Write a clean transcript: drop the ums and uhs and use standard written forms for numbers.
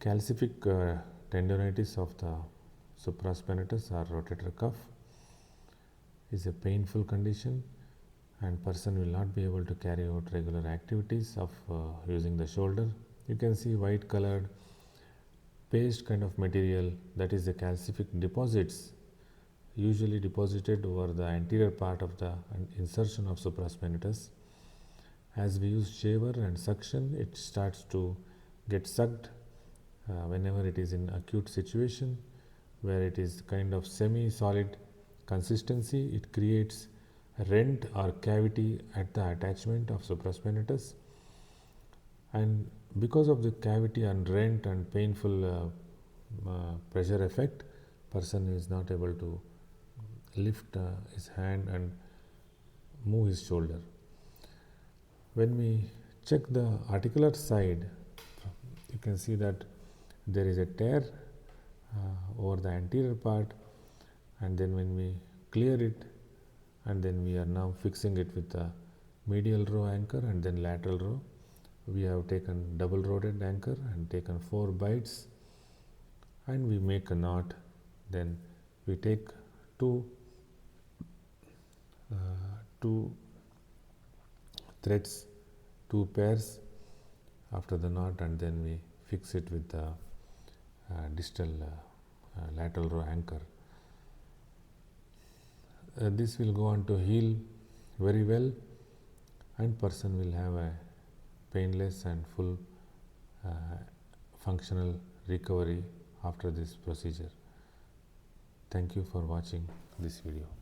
Calcific tendinitis of the supraspinatus or rotator cuff is a painful condition, and person will not be able to carry out regular activities of using the shoulder. You can see white colored paste kind of material, that is the calcific deposits, usually deposited over the anterior part of the insertion of supraspinatus. As we use shaver and suction, it starts to get sucked whenever it is in acute situation where it is kind of semi-solid consistency. It creates a rent or cavity at the attachment of supraspinatus, and because of the cavity and rent and painful pressure effect, person is not able to lift his hand and move his shoulder. When we check the articular side, you can see that there is a tear over the anterior part, and then when we clear it, and then we are now fixing it with the medial row anchor and then lateral row. We have taken double roded anchor and taken 4 bites, and we make a knot. Then we take two threads, 2 pairs after the knot, and then we fix it with the distal lateral row anchor. This will go on to heal very well, and person will have a painless and full functional recovery after this procedure. Thank you for watching this video.